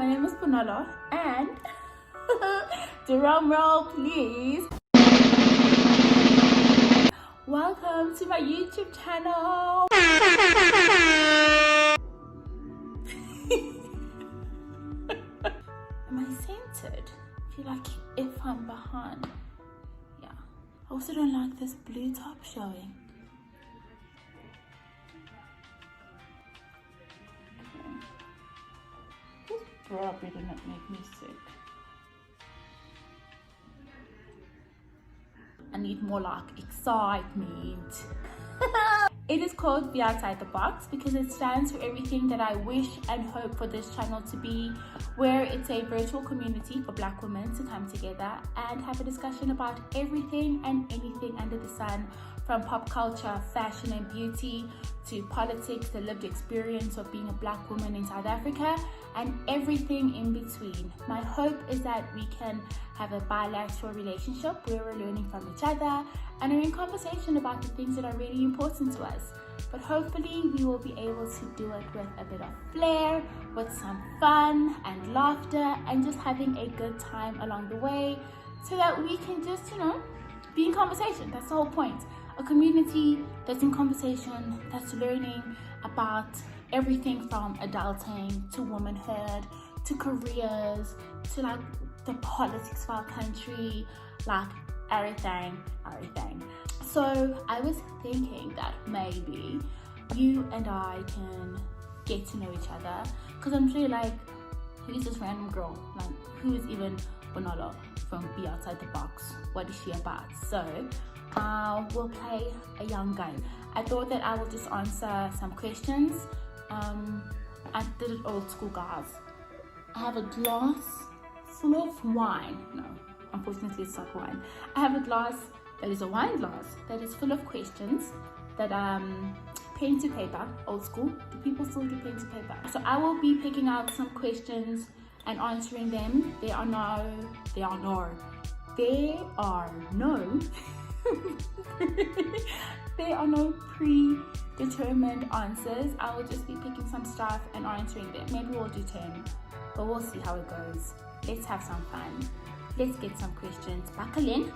My name is Bonolo, and drum roll please. Welcome to my YouTube channel. Am I centered? I feel like if I'm behind. Yeah. I also don't like this blue top showing. This probably did not make me sick. I need more like excitement. It is called Be Outside the Box because it stands for everything that I wish and hope for this channel to be, where it's a virtual community for Black women to come together and have a discussion about everything and anything under the sun, from pop culture, fashion and beauty, to politics, the lived experience of being a Black woman in South Africa, and everything in between. My hope is that we can have a bilateral relationship where we're learning from each other and are in conversation about the things that are really important to us. But hopefully we will be able to do it with a bit of flair, with some fun and laughter, and just having a good time along the way, so that we can just, be in conversation. That's the whole point. A community that's in conversation, that's learning about everything from adulting to womanhood to careers to like the politics of our country, like everything. So I was thinking that maybe you and I can get to know each other, because I'm sure like, who's this random girl? Like, who is even Bonolo from Be Outside the Box? What is she about? So we'll play a young game. I thought that I will just answer some questions. I did it old school, guys. I have a glass full of wine. No, unfortunately it's not wine. I have a glass that is a wine glass that is full of questions that pen to paper, old school. Do people still do pen to paper? So I will be picking out some questions and answering them. There are no predetermined answers. I will just be picking some stuff and answering them. Maybe we'll do 10, but we'll see how it goes. Let's have some fun. Let's get some questions. Buckle in.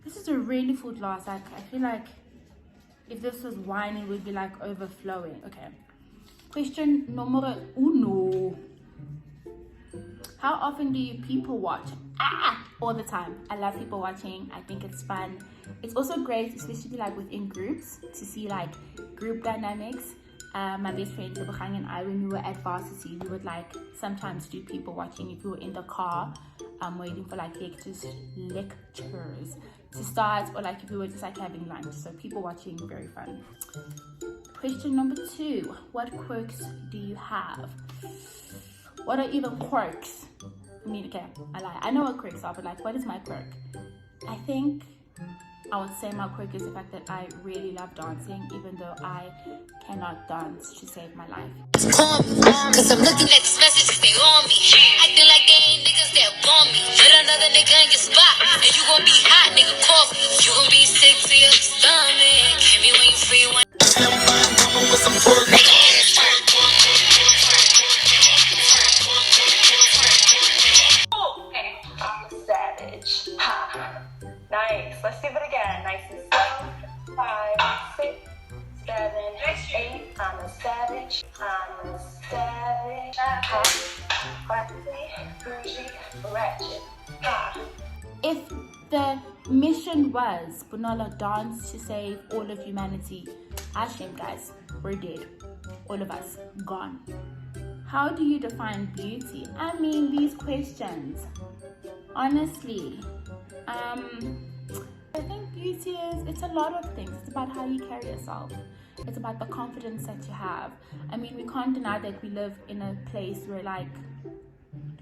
This is a really full glass. Like, I feel like if this was wine, it would be like overflowing. Okay. Question numero uno. How often do you people watch? All the time. I love people watching. I think it's fun. It's also great, especially like within groups, to see like group dynamics. My best friend Tebachang and I, when we were at varsity, we would like sometimes do people watching if we were in the car waiting for like lectures to start, or like if we were just like having lunch. So people watching, very fun. Question number 2. What quirks do you have? What are even quirks? I mean, okay, I lie. I know what quirks are, but like, what is my quirk? I think I would say my quirk is the fact that I really love dancing, even though I cannot dance to save my life. Call me, cause I'm looking at this message, they on me. Acting like they ain't niggas that want me. Put another nigga in your spot, and you gon' be hot, nigga, call me. You gon' be sick to your stomach. Hit me when you free one. With some pork, nigga. Nice. Let's do it again. Nice and slow. 5, 6, 7, 8. I'm a savage. I'm a savage. Classy, bougie, ratchet. If the mission was Bonolo dance to save all of humanity, shame, guys, we're dead. All of us gone. How do you define beauty? I mean, these questions. Honestly, I think beauty it's a lot of things. It's about how you carry yourself. It's about the confidence that you have. I mean, we can't deny that we live in a place where like,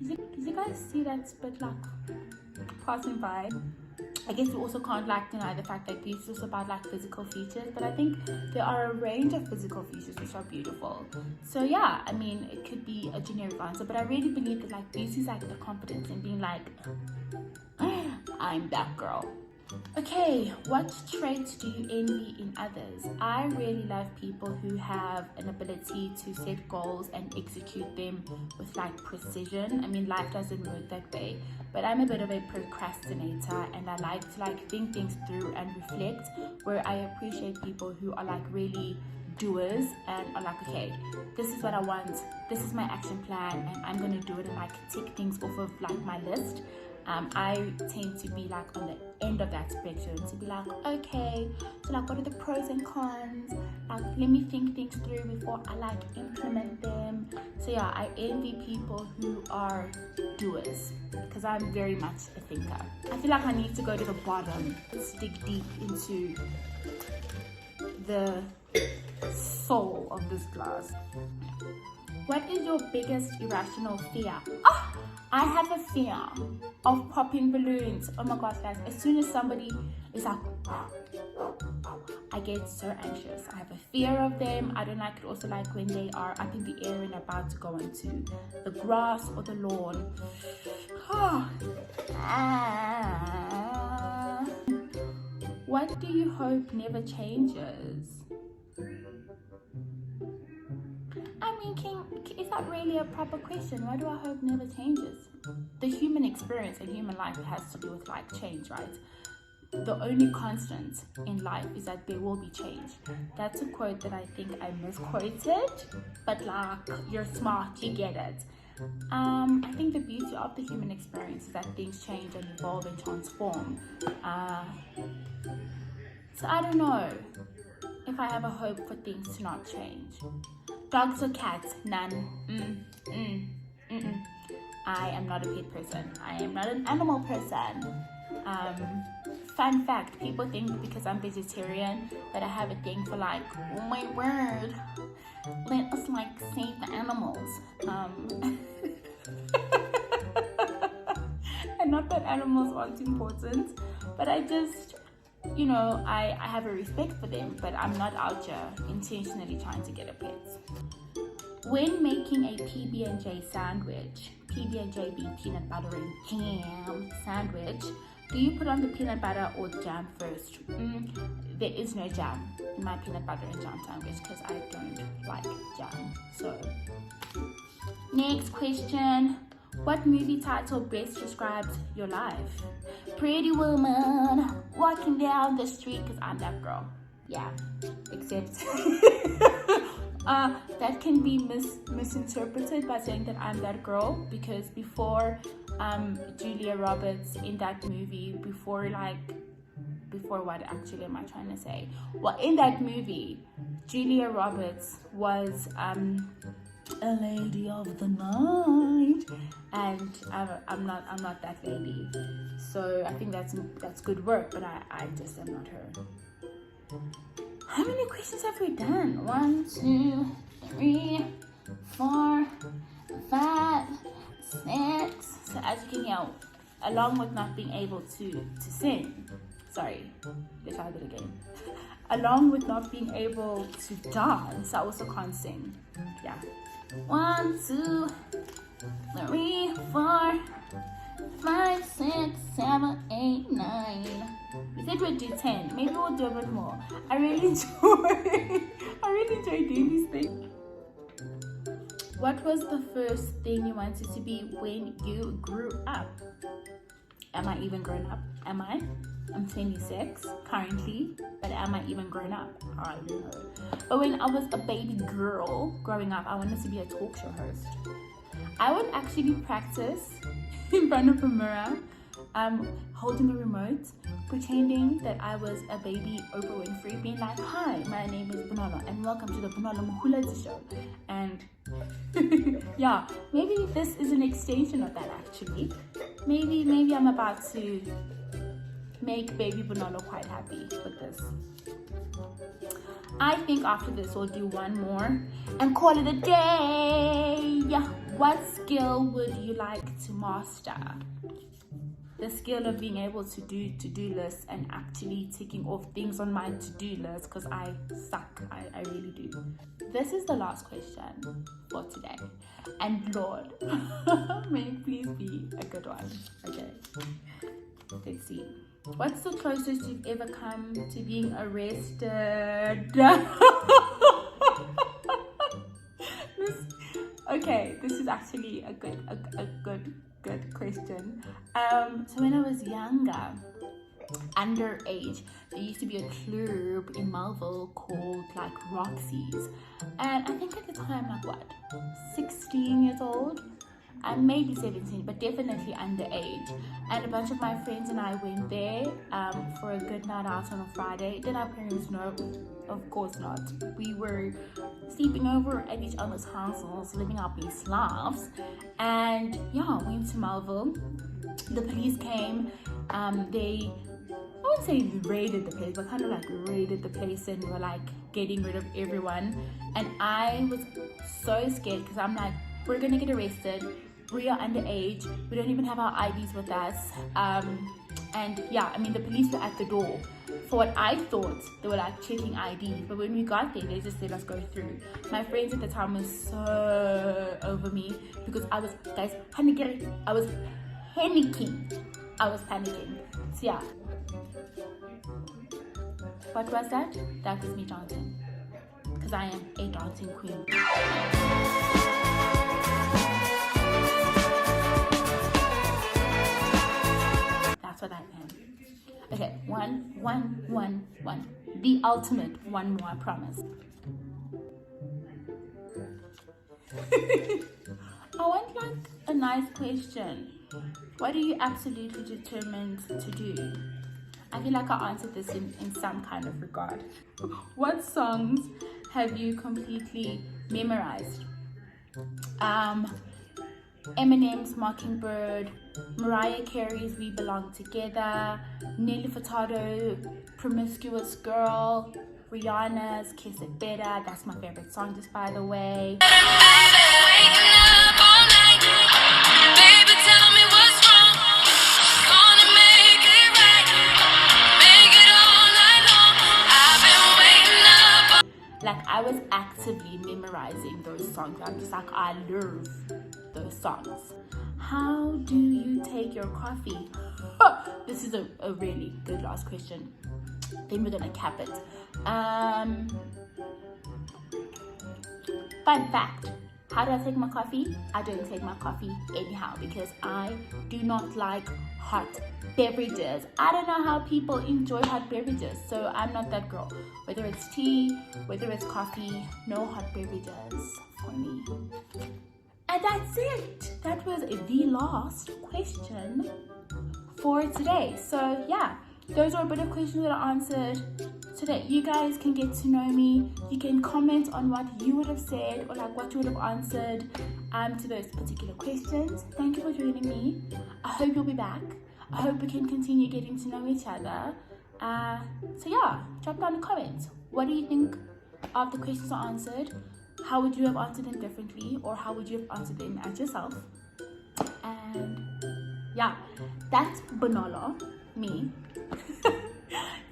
does you guys see that spit like passing by? I guess we also can't like deny the fact that beauty is also about like physical features, but I think there are a range of physical features which are beautiful. So yeah, I mean, it could be a generic answer, but I really believe that like beauty is like the confidence and being like, I'm that girl. Okay, what traits do you envy in others? I really love people who have an ability to set goals and execute them with like precision. I mean, life doesn't work that way, but I'm a bit of a procrastinator and I like to like think things through and reflect, where I appreciate people who are like really doers and are like, okay, this is what I want, this is my action plan, and I'm gonna do it and like tick things off of like my list. I tend to be like on the end of that spectrum, to be like, okay, so like what are the pros and cons, like let me think things through before I like implement them. So yeah, I envy people who are doers because I'm very much a thinker. I feel like I need to go to the bottom, let's dig deep into the soul of this glass. What is your biggest irrational fear? Oh, I have a fear of popping balloons. Oh my gosh, guys. As soon as somebody is like, I get so anxious. I have a fear of them. I don't like it also like when they are up in the air and about to go into the grass or the lawn. What do you hope never changes? I mean, is that really a proper question? Why do I hope never changes? The human experience and human life has to do with like change, right? The only constant in life is that there will be change. That's a quote that I think I misquoted, but like, you're smart, you get it. I think the beauty of the human experience is that things change and evolve and transform. So I don't know if I have a hope for things to not change. Dogs or cats? None. I am not a pet person. I am not an animal person. Fun fact, people think because I'm vegetarian that I have a thing for like, oh my word, let us like save the animals. And not that animals aren't important, but I just, you know, I have a respect for them, but I'm not out here intentionally trying to get a pet. When making a PB&J sandwich, PB&J being peanut butter and ham sandwich, do you put on the peanut butter or jam first? There is no jam in my peanut butter and jam sandwich because I don't like jam. So, next question. What movie title best describes your life? Pretty woman walking down the street, because I'm that girl. Yeah, except that can be misinterpreted by saying that I'm that girl, because before Julia Roberts in that movie, before what actually am I trying to say? Well, in that movie, Julia Roberts was a lady of the night, and I'm not that lady. So I think that's good work, but I just am not her. How many questions have we done? 1, 2, 3, 4, 5, 6. So as you can hear, along with not being able to sing, sorry, let's try that again. Along with not being able to dance, I also can't sing. Yeah. 1, 2, 3, 4, 5, 6, 7, 8, 9. We said we'd do 10. Maybe we'll do a bit more. I really enjoy doing these things. What was the first thing you wanted to be when you grew up? Am I even grown up? Am I? I'm 26 currently, but am I even grown up? I don't know. But when I was a baby girl growing up, I wanted to be a talk show host. I would actually practice in front of a mirror, holding a remote, pretending that I was a baby Oprah Winfrey, being like, hi, my name is Bonolo, and welcome to the Bonolo Mohulati show. And yeah, maybe this is an extension of that actually. Maybe I'm about to make baby Bonolo quite happy with this. I think after this we'll do one more and call it a day. What skill would you like to master? The skill of being able to do to-do lists and actually ticking off things on my to-do list, because I suck. I really do. This is the last question for today. And Lord, may it please be a good one. Okay. Let's see. What's the closest you've ever come to being arrested? Okay, this is actually a good question. So when I was younger, underage, there used to be a club in Melville called like Roxy's, and I think at the time, like what, 16 years old, and maybe 17, but definitely underage. And a bunch of my friends and I went there for a good night out on a Friday. Did our parents know? Of course not. We were sleeping over at each other's houses, living our best lives. And yeah, went to Melville. The police came. They, I wouldn't say raided the place, but kind of like raided the place and were like getting rid of everyone. And I was so scared because I'm like, we're gonna get arrested. We are underage. We don't even have our IDs with us. And yeah, I mean, the police were at the door. For what I thought, they were like checking IDs. But when we got there, they just let us go through. My friends at the time were so over me because I was, guys, panicking. I was panicking. So yeah. What was that? That was me dancing. Because I am a dancing queen. That's what I am. Okay, one. The ultimate one more, I promise. I want like a nice question. What are you absolutely determined to do? I feel like I answered this in some kind of regard. What songs have you completely memorized? Eminem's Mockingbird, Mariah Carey's We Belong Together, Nelly Furtado, Promiscuous Girl, Rihanna's Kiss It Better. That's my favorite song, just by the way. Like, I was actively memorizing those songs. I'm just like, I love those songs. How do you take your coffee? This is a really good last question. Then we're gonna cap it. Fun fact. How do I take my coffee? I don't take my coffee anyhow because I do not like hot beverages. I don't know how people enjoy hot beverages, so I'm not that girl. Whether it's tea, whether it's coffee, no hot beverages for me. And that's it. That was the last question for today. So yeah, those are a bit of questions that I answered today. You guys can get to know me. You can comment on what you would have said or like what you would have answered to those particular questions. Thank you for joining me. I hope you'll be back. I hope we can continue getting to know each other. So yeah, drop down the comments. What do you think of the questions I answered? How would you have answered them differently, or how would you have answered them as yourself? And yeah, that's Bonolo, me,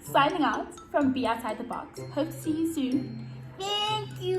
signing out from Be Outside the Box. Hope to see you soon. Thank you.